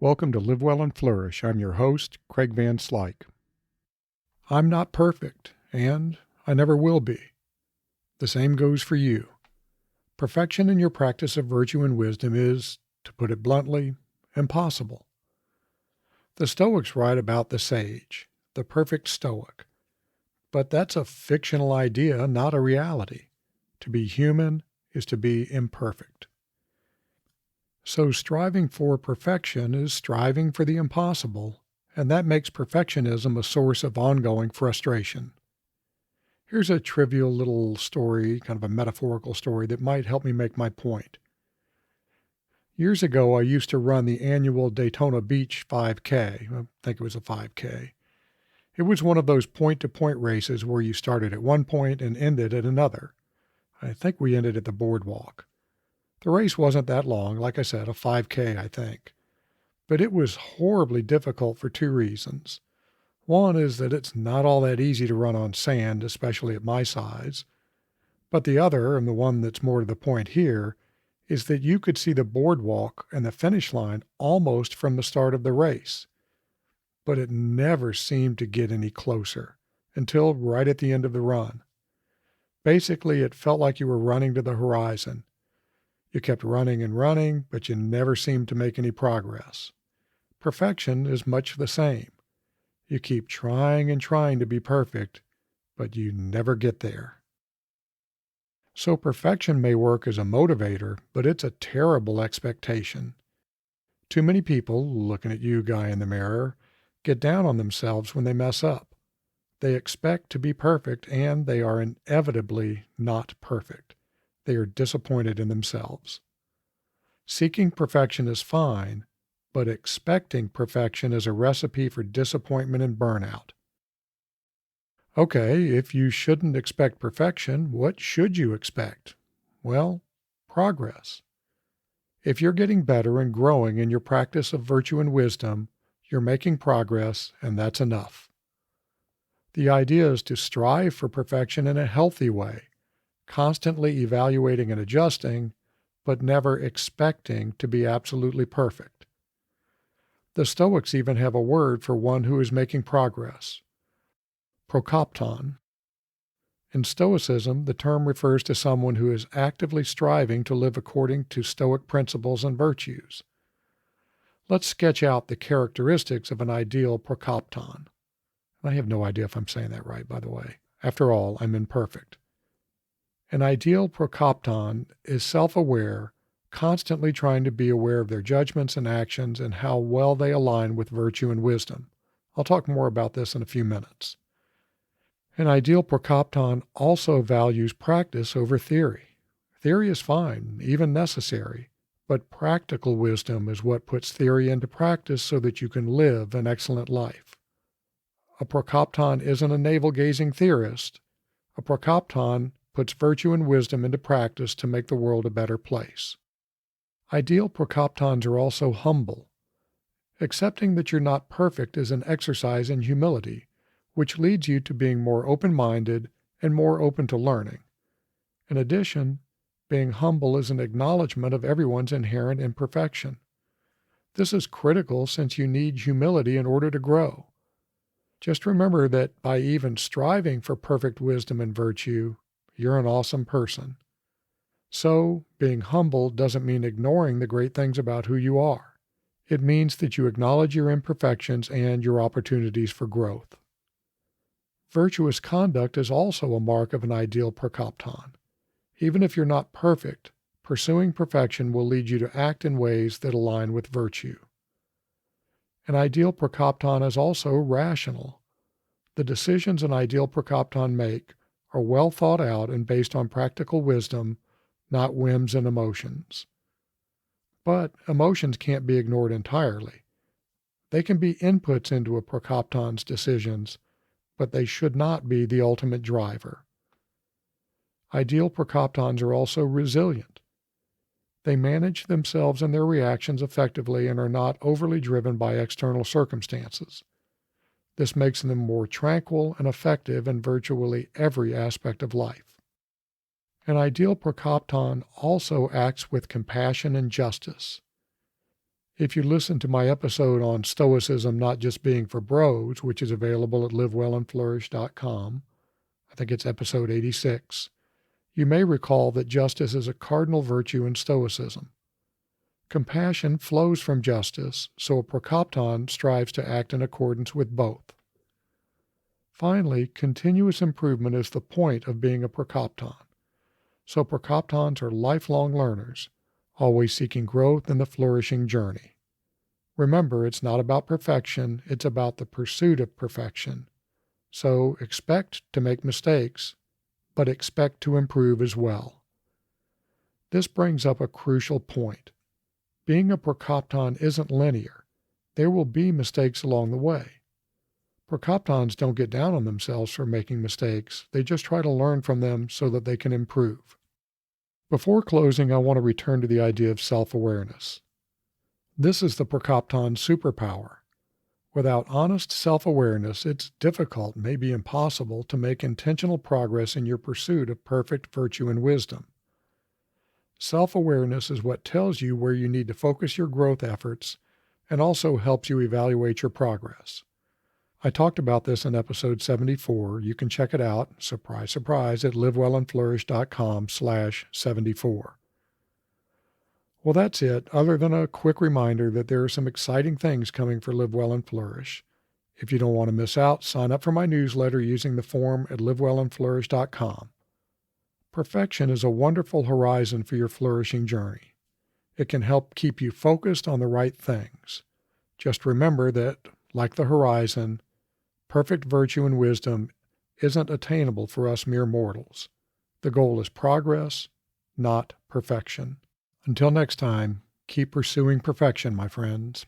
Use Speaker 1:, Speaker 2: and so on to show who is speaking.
Speaker 1: Welcome to Live Well and Flourish. I'm your host, Craig Van Slyke. I'm not perfect, and I never will be. The same goes for you. Perfection in your practice of virtue and wisdom is, to put it bluntly, impossible. The Stoics write about the sage, the perfect Stoic. But that's a fictional idea, not a reality. To be human is to be imperfect. So striving for perfection is striving for the impossible, and that makes perfectionism a source of ongoing frustration. Here's a trivial little story, kind of a metaphorical story, that might help me make my point. Years ago, I used to run the annual Daytona Beach 5K. I think it was a 5K. It was one of those point-to-point races where you started at one point and ended at another. I think we ended at the boardwalk. The race wasn't that long, like I said, a 5K, I think. But it was horribly difficult for two reasons. One is that it's not all that easy to run on sand, especially at my size. But the other, and the one that's more to the point here, is that you could see the boardwalk and the finish line almost from the start of the race. But it never seemed to get any closer, until right at the end of the run. Basically, it felt like you were running to the horizon. You kept running and running, but you never seemed to make any progress. Perfection is much the same. You keep trying and trying to be perfect, but you never get there. So perfection may work as a motivator, but it's a terrible expectation. Too many people, looking at you, guy in the mirror, get down on themselves when they mess up. They expect to be perfect, and they are inevitably not perfect. They are disappointed in themselves. Seeking perfection is fine, but expecting perfection is a recipe for disappointment and burnout. Okay, if you shouldn't expect perfection, what should you expect? Well, progress. If you're getting better and growing in your practice of virtue and wisdom, you're making progress, and that's enough. The idea is to strive for perfection in a healthy way, constantly evaluating and adjusting, but never expecting to be absolutely perfect. The Stoics even have a word for one who is making progress: Procopton. In Stoicism, the term refers to someone who is actively striving to live according to Stoic principles and virtues. Let's sketch out the characteristics of an ideal Procopton. I have no idea if I'm saying that right, by the way. After all, I'm imperfect. An ideal Procopton is self-aware, constantly trying to be aware of their judgments and actions and how well they align with virtue and wisdom. I'll talk more about this in a few minutes. An ideal Procopton also values practice over theory. Theory is fine, even necessary, but practical wisdom is what puts theory into practice so that you can live an excellent life. A Procopton isn't a navel-gazing theorist. A Procopton puts virtue and wisdom into practice to make the world a better place. Ideal Procoptons are also humble. Accepting that you're not perfect is an exercise in humility, which leads you to being more open-minded and more open to learning. In addition, being humble is an acknowledgement of everyone's inherent imperfection. This is critical since you need humility in order to grow. Just remember that by even striving for perfect wisdom and virtue, you're an awesome person. So, being humble doesn't mean ignoring the great things about who you are. It means that you acknowledge your imperfections and your opportunities for growth. Virtuous conduct is also a mark of an ideal Procopton. Even if you're not perfect, pursuing perfection will lead you to act in ways that align with virtue. An ideal Procopton is also rational. The decisions an ideal Procopton make are well thought out and based on practical wisdom, not whims and emotions. But emotions can't be ignored entirely. They can be inputs into a Procopton's decisions, but they should not be the ultimate driver. Ideal Procoptons are also resilient. They manage themselves and their reactions effectively and are not overly driven by external circumstances. This makes them more tranquil and effective in virtually every aspect of life. An ideal Procopton also acts with compassion and justice. If you listen to my episode on Stoicism not just being for bros, which is available at livewellandflourish.com, I think it's episode 86, you may recall that justice is a cardinal virtue in Stoicism. Compassion flows from justice, so a Procopton strives to act in accordance with both. Finally, continuous improvement is the point of being a Procopton. So Procoptons are lifelong learners, always seeking growth in the flourishing journey. Remember, it's not about perfection, it's about the pursuit of perfection. So expect to make mistakes, but expect to improve as well. This brings up a crucial point. Being a Procopton isn't linear. There will be mistakes along the way. Procoptons don't get down on themselves for making mistakes. They just try to learn from them so that they can improve. Before closing, I want to return to the idea of self-awareness. This is the Procopton's superpower. Without honest self-awareness, it's difficult, maybe impossible, to make intentional progress in your pursuit of perfect virtue and wisdom. Self-awareness is what tells you where you need to focus your growth efforts and also helps you evaluate your progress. I talked about this in episode 74. You can check it out, surprise, surprise, at livewellandflourish.com/74. Well, that's it, other than a quick reminder that there are some exciting things coming for Live Well and Flourish. If you don't want to miss out, sign up for my newsletter using the form at livewellandflourish.com. Perfection is a wonderful horizon for your flourishing journey. It can help keep you focused on the right things. Just remember that, like the horizon, perfect virtue and wisdom isn't attainable for us mere mortals. The goal is progress, not perfection. Until next time, keep pursuing perfection, my friends.